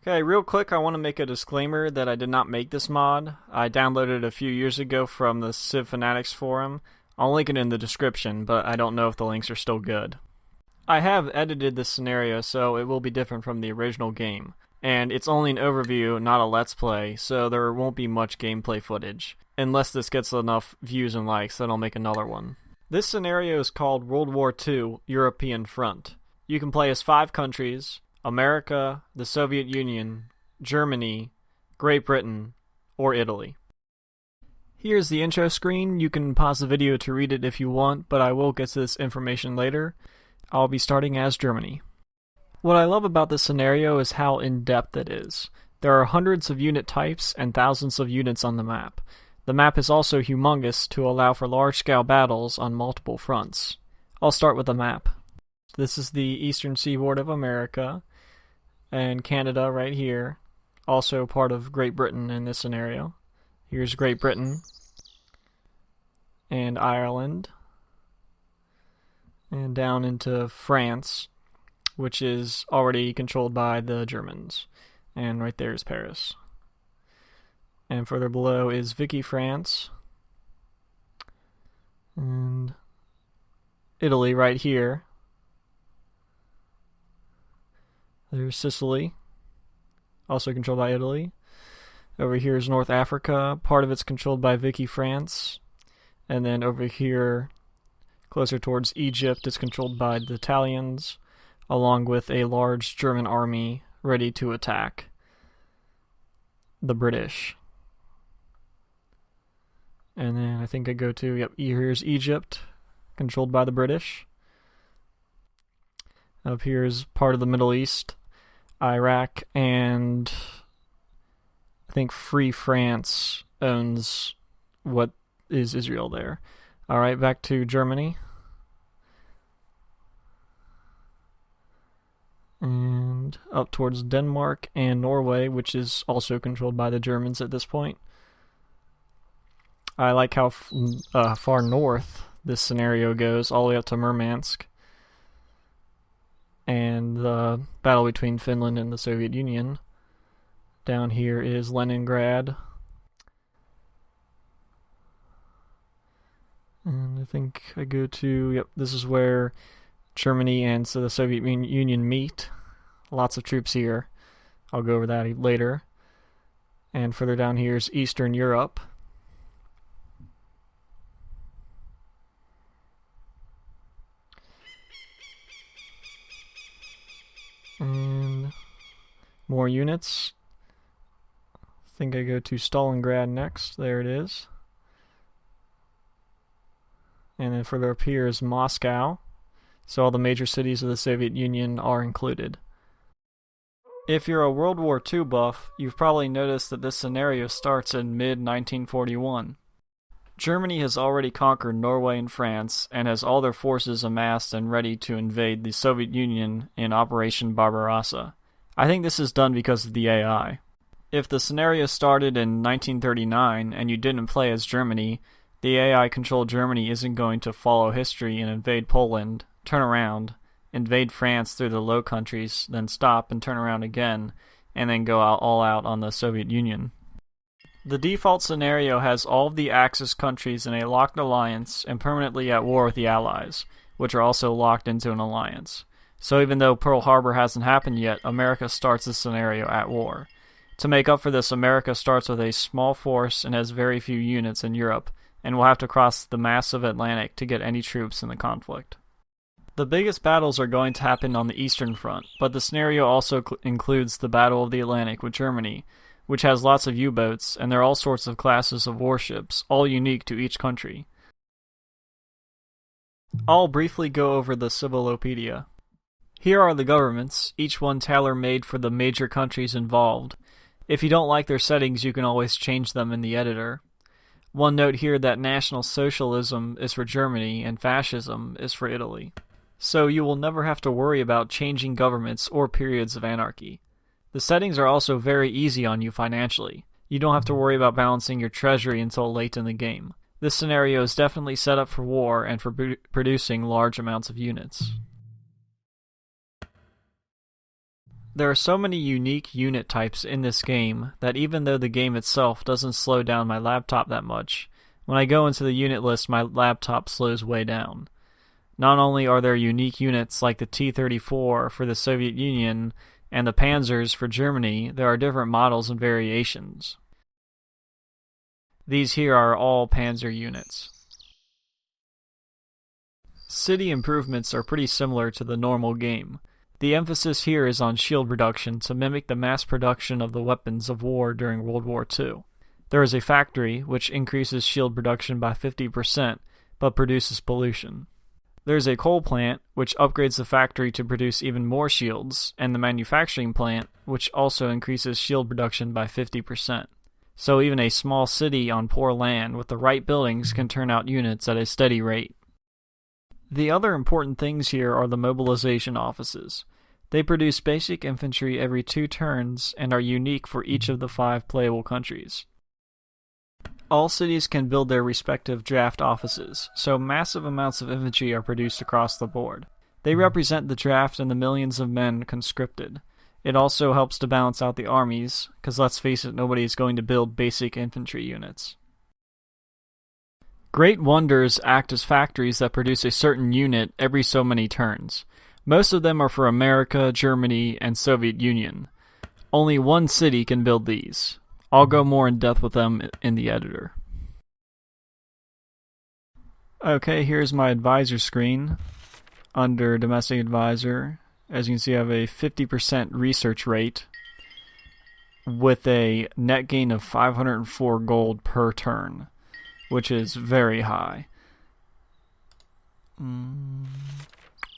Okay, real quick, I want to make a disclaimer that I did not make this mod. I downloaded it a few years ago from the Civ Fanatics forum. I'll link it in the description, but I don't know if the links are still good. I have edited this scenario, so it will be different from the original game. And it's only an overview, not a let's play, so there won't be much gameplay footage. Unless this gets enough views and likes, then I'll make another one. This scenario is called World War II European Front. You can play as 5 countries: America, the Soviet Union, Germany, Great Britain, or Italy. Here's the intro screen. You can pause the video to read it if you want, but I will get to this information later. I'll be starting as Germany. What I love about this scenario is how in-depth it is. There are hundreds of unit types and thousands of units on the map. The map is also humongous to allow for large-scale battles on multiple fronts. I'll start with the map. This is the eastern seaboard of America, and Canada right here, also part of Great Britain in this scenario. Here's Great Britain, and Ireland, and down into France, which is already controlled by the Germans, and right there is Paris. And further below is Vicky, France, and Italy right here. There's Sicily, also controlled by Italy. Over here is North Africa. Part of it's controlled by Vicky, France. And then over here, closer towards Egypt, it's controlled by the Italians, along with a large German army ready to attack the British. And then I think I go to, here's Egypt, controlled by the British. Up here is part of the Middle East, Iraq, and I think Free France owns what is Israel there. Alright, back to Germany. And up towards Denmark and Norway, which is also controlled by the Germans at this point. I like how far north this scenario goes, all the way up to Murmansk. And the battle between Finland and the Soviet Union. Down here is Leningrad. And I think I go to, this is where Germany and the Soviet Union meet. Lots of troops here. I'll go over that later. And further down here is Eastern Europe. And more units. I think I go to Stalingrad next. There it is. And then further up here is Moscow. So all the major cities of the Soviet Union are included. If you're a World War II buff, you've probably noticed that this scenario starts in mid-1941. Germany has already conquered Norway and France, and has all their forces amassed and ready to invade the Soviet Union in Operation Barbarossa. I think this is done because of the AI. If the scenario started in 1939 and you didn't play as Germany, the AI-controlled Germany isn't going to follow history and invade Poland, turn around, invade France through the Low Countries, then stop and turn around again, and then go all out on the Soviet Union. The default scenario has all of the Axis countries in a locked alliance and permanently at war with the Allies, which are also locked into an alliance. So even though Pearl Harbor hasn't happened yet, America starts this scenario at war. To make up for this, America starts with a small force and has very few units in Europe, and will have to cross the massive Atlantic to get any troops in the conflict. The biggest battles are going to happen on the Eastern Front, but the scenario also includes the Battle of the Atlantic with Germany, which has lots of U-boats, and there are all sorts of classes of warships, all unique to each country. I'll briefly go over the Civilopedia. Here are the governments, each one tailor-made for the major countries involved. If you don't like their settings, you can always change them in the editor. One note here that National Socialism is for Germany and Fascism is for Italy. So you will never have to worry about changing governments or periods of anarchy. The settings are also very easy on you financially. You don't have to worry about balancing your treasury until late in the game. This scenario is definitely set up for war and for producing large amounts of units. There are so many unique unit types in this game that even though the game itself doesn't slow down my laptop that much, when I go into the unit list my laptop slows way down. Not only are there unique units like the T-34 for the Soviet Union and the Panzers for Germany, there are different models and variations. These here are all Panzer units. City improvements are pretty similar to the normal game. The emphasis here is on shield reduction to mimic the mass production of the weapons of war during World War II. There is a factory which increases shield production by 50% but produces pollution. There is a coal plant which upgrades the factory to produce even more shields, and the manufacturing plant which also increases shield production by 50%. So even a small city on poor land with the right buildings can turn out units at a steady rate. The other important things here are the mobilization offices. They produce basic infantry every 2 turns and are unique for each of the 5 playable countries. All cities can build their respective draft offices, so massive amounts of infantry are produced across the board. They represent the draft and the millions of men conscripted. It also helps to balance out the armies, because let's face it, nobody is going to build basic infantry units. Great wonders act as factories that produce a certain unit every so many turns. Most of them are for America, Germany, and Soviet Union. Only one city can build these. I'll go more in depth with them in the editor. Okay, here's my advisor screen. Under Domestic Advisor, as you can see, I have a 50% research rate with a net gain of 504 gold per turn, which is very high. And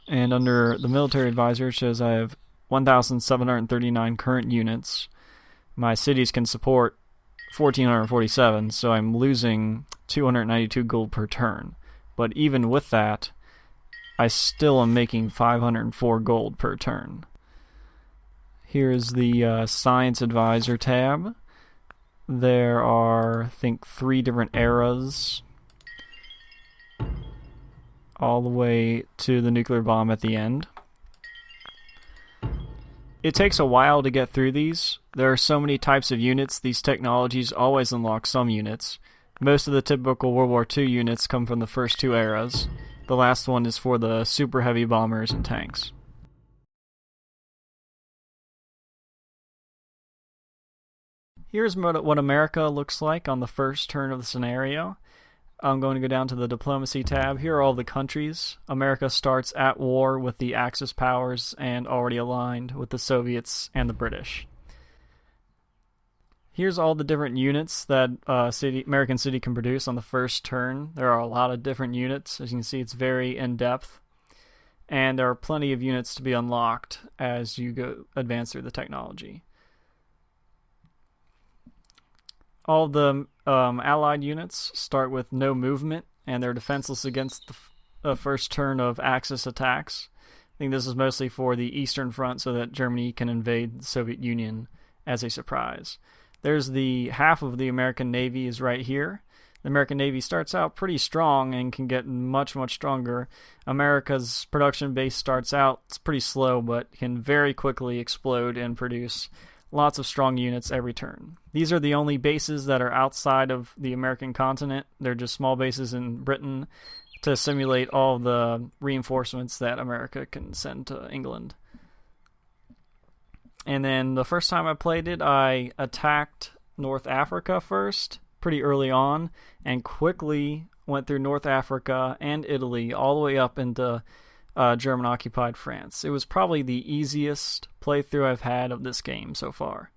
under the Military Advisor, it shows I have 1,739 current units. My cities can support 1,447, so I'm losing 292 gold per turn. But even with that, I still am making 504 gold per turn. Here's the Science Advisor tab. There are, I think, 3 different eras, all the way to the nuclear bomb at the end. It takes a while to get through these. There are so many types of units, these technologies always unlock some units. Most of the typical World War II units come from the first 2 eras. The last one is for the super heavy bombers and tanks. Here's what America looks like on the first turn of the scenario. I'm going to go down to the Diplomacy tab. Here are all the countries. America starts at war with the Axis powers and already aligned with the Soviets and the British. Here's all the different units that American city can produce on the first turn. There are a lot of different units. As you can see, it's very in-depth. And there are plenty of units to be unlocked as you advance through the technology. All the Allied units start with no movement, and they're defenseless against the first turn of Axis attacks. I think this is mostly for the Eastern Front so that Germany can invade the Soviet Union as a surprise. There's the half of the American Navy is right here. The American Navy starts out pretty strong and can get much, much stronger. America's production base starts out, it's pretty slow, but can very quickly explode and produce lots of strong units every turn. These are the only bases that are outside of the American continent. They're just small bases in Britain to simulate all the reinforcements that America can send to England. And then the first time I played it, I attacked North Africa first, pretty early on, and quickly went through North Africa and Italy all the way up into German-occupied France. It was probably the easiest playthrough I've had of this game so far.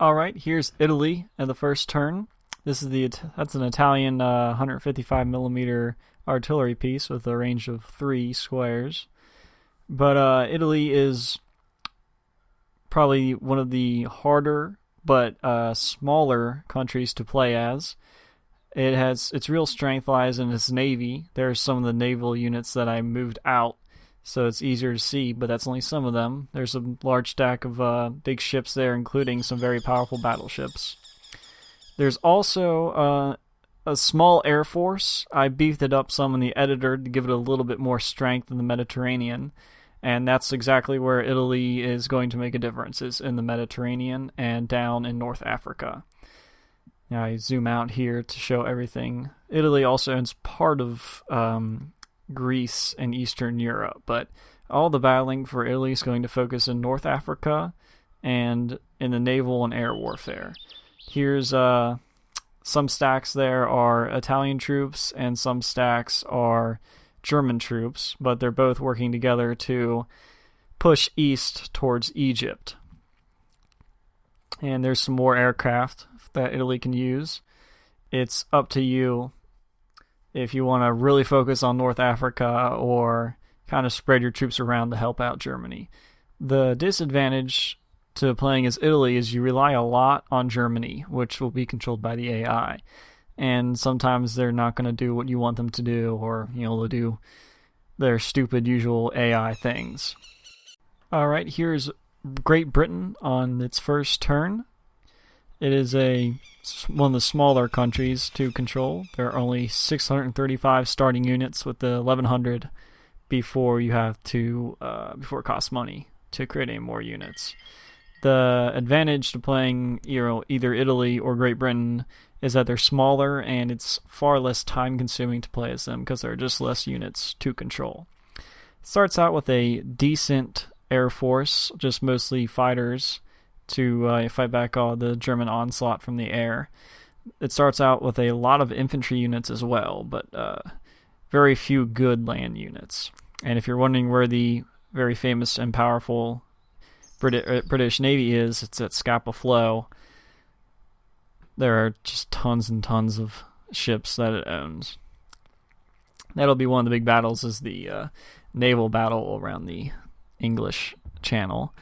Alright, here's Italy at the first turn. That's an Italian 155mm artillery piece with a range of 3 squares. But Italy is probably one of the harder but smaller countries to play as. Its real strength lies in its navy. There's some of the naval units that I moved out, so it's easier to see, but that's only some of them. There's a large stack of big ships there, including some very powerful battleships. There's also a small air force. I beefed it up some in the editor to give it a little bit more strength in the Mediterranean. And that's exactly where Italy is going to make a difference, is in the Mediterranean and down in North Africa. Now I zoom out here to show everything. Italy also owns part of Greece and Eastern Europe, but all the battling for Italy is going to focus in North Africa and in the naval and air warfare. Here's some stacks there are Italian troops and some stacks are German troops, but they're both working together to push east towards Egypt. And there's some more aircraft that Italy can use. It's up to you if you want to really focus on North Africa or kind of spread your troops around to help out Germany. The disadvantage to playing as Italy is you rely a lot on Germany, which will be controlled by the AI. And sometimes they're not going to do what you want them to do, or they'll do their stupid usual AI things. Alright, here's Great Britain on its first turn. It is one of the smaller countries to control. There are only 635 starting units with the 1100 before you have to before it costs money to create any more units. The advantage to playing either Italy or Great Britain is that they're smaller and it's far less time consuming to play as them because there are just less units to control. It starts out with a decent air force, just mostly fighters to fight back all the German onslaught from the air. It starts out with a lot of infantry units as well, but very few good land units. And if you're wondering where the very famous and powerful British Navy is, it's at Scapa Flow. There are just tons and tons of ships that it owns. That'll be one of the big battles, is the naval battle around the English Channel.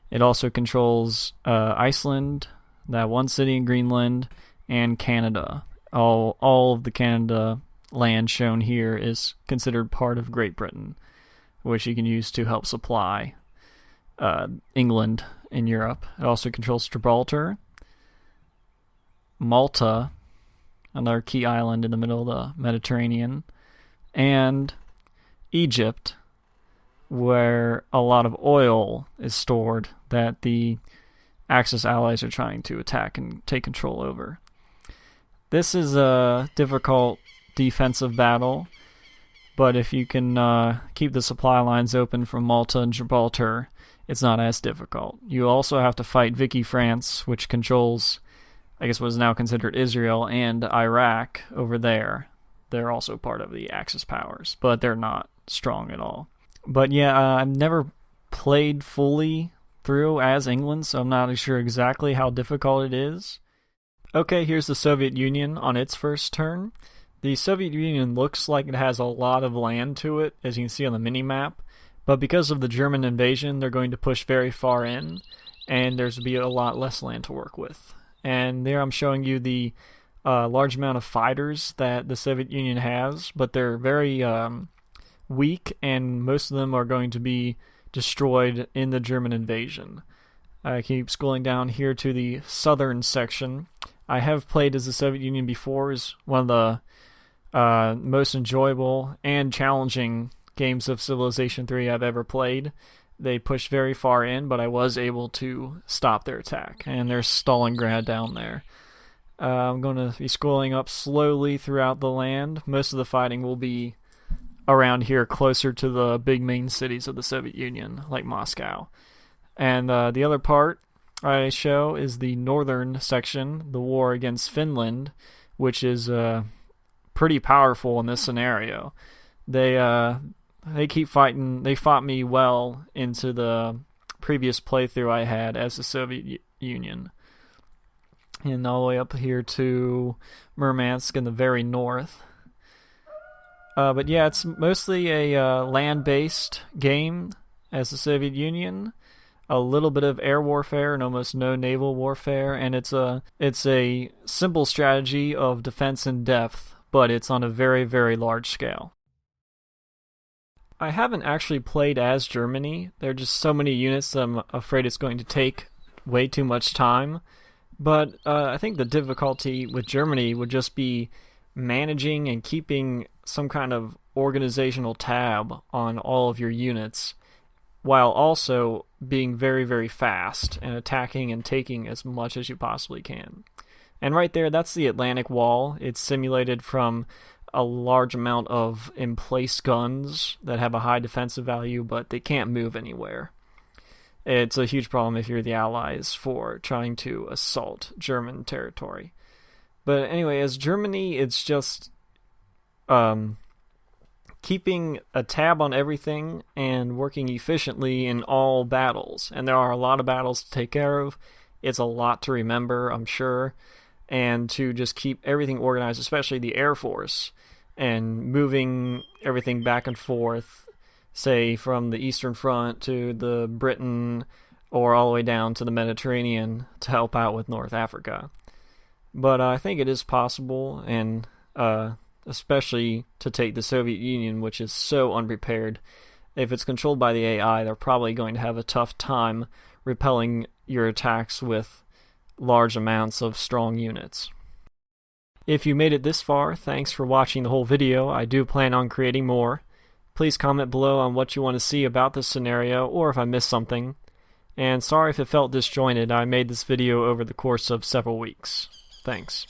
It also controls Iceland, that one city in Greenland, and Canada. All of the Canada land shown here is considered part of Great Britain, which you can use to help supply England in Europe. It also controls Gibraltar, Malta, another key island in the middle of the Mediterranean, and Egypt, where a lot of oil is stored that the Axis allies are trying to attack and take control over. This is a difficult defensive battle, but if you can keep the supply lines open from Malta and Gibraltar, it's not as difficult. You also have to fight Vicky France, which controls, I guess, what is now considered Israel, and Iraq over there. They're also part of the Axis powers, but they're not strong at all. But yeah, I've never played fully through as England, so I'm not sure exactly how difficult it is. Okay, here's the Soviet Union on its first turn. The Soviet Union looks like it has a lot of land to it, as you can see on the mini-map, but because of the German invasion, they're going to push very far in, and there's be a lot less land to work with. And there I'm showing you the large amount of fighters that the Soviet Union has, but they're very weak, and most of them are going to be destroyed in the German invasion. I keep scrolling down here to the southern section. I have played as the Soviet Union before. It's one of the most enjoyable and challenging games of Civilization 3 I've ever played. They pushed very far in, but I was able to stop their attack, and they're Stalingrad down there. I'm going to be scrolling up slowly throughout the land. Most of the fighting will be around here, closer to the big main cities of the Soviet Union, like Moscow. And the other part I show is the northern section, the war against Finland, which is pretty powerful in this scenario. They keep fighting. They fought me well into the previous playthrough I had as the Soviet Union. And all the way up here to Murmansk in the very north. But yeah, it's mostly a land-based game as the Soviet Union. A little bit of air warfare and almost no naval warfare, and it's a simple strategy of defense in depth, but it's on a very, very large scale. I haven't actually played as Germany. There are just so many units that I'm afraid it's going to take way too much time. But I think the difficulty with Germany would just be managing and keeping some kind of organizational tab on all of your units while also being very, very fast and attacking and taking as much as you possibly can. And right there, that's the Atlantic Wall. It's simulated from a large amount of emplaced guns that have a high defensive value, but they can't move anywhere. It's a huge problem if you're the Allies for trying to assault German territory. But anyway, as Germany, it's just keeping a tab on everything and working efficiently in all battles. And there are a lot of battles to take care of. It's a lot to remember, I'm sure. And to just keep everything organized, especially the Air Force, and moving everything back and forth, say from the Eastern Front to the Britain or all the way down to the Mediterranean to help out with North Africa. But I think it is possible, and especially to take the Soviet Union, which is so unprepared. If it's controlled by the AI, they're probably going to have a tough time repelling your attacks with large amounts of strong units. If you made it this far, thanks for watching the whole video. I do plan on creating more. Please comment below on what you want to see about this scenario, or if I missed something. And sorry if it felt disjointed, I made this video over the course of several weeks. Thanks.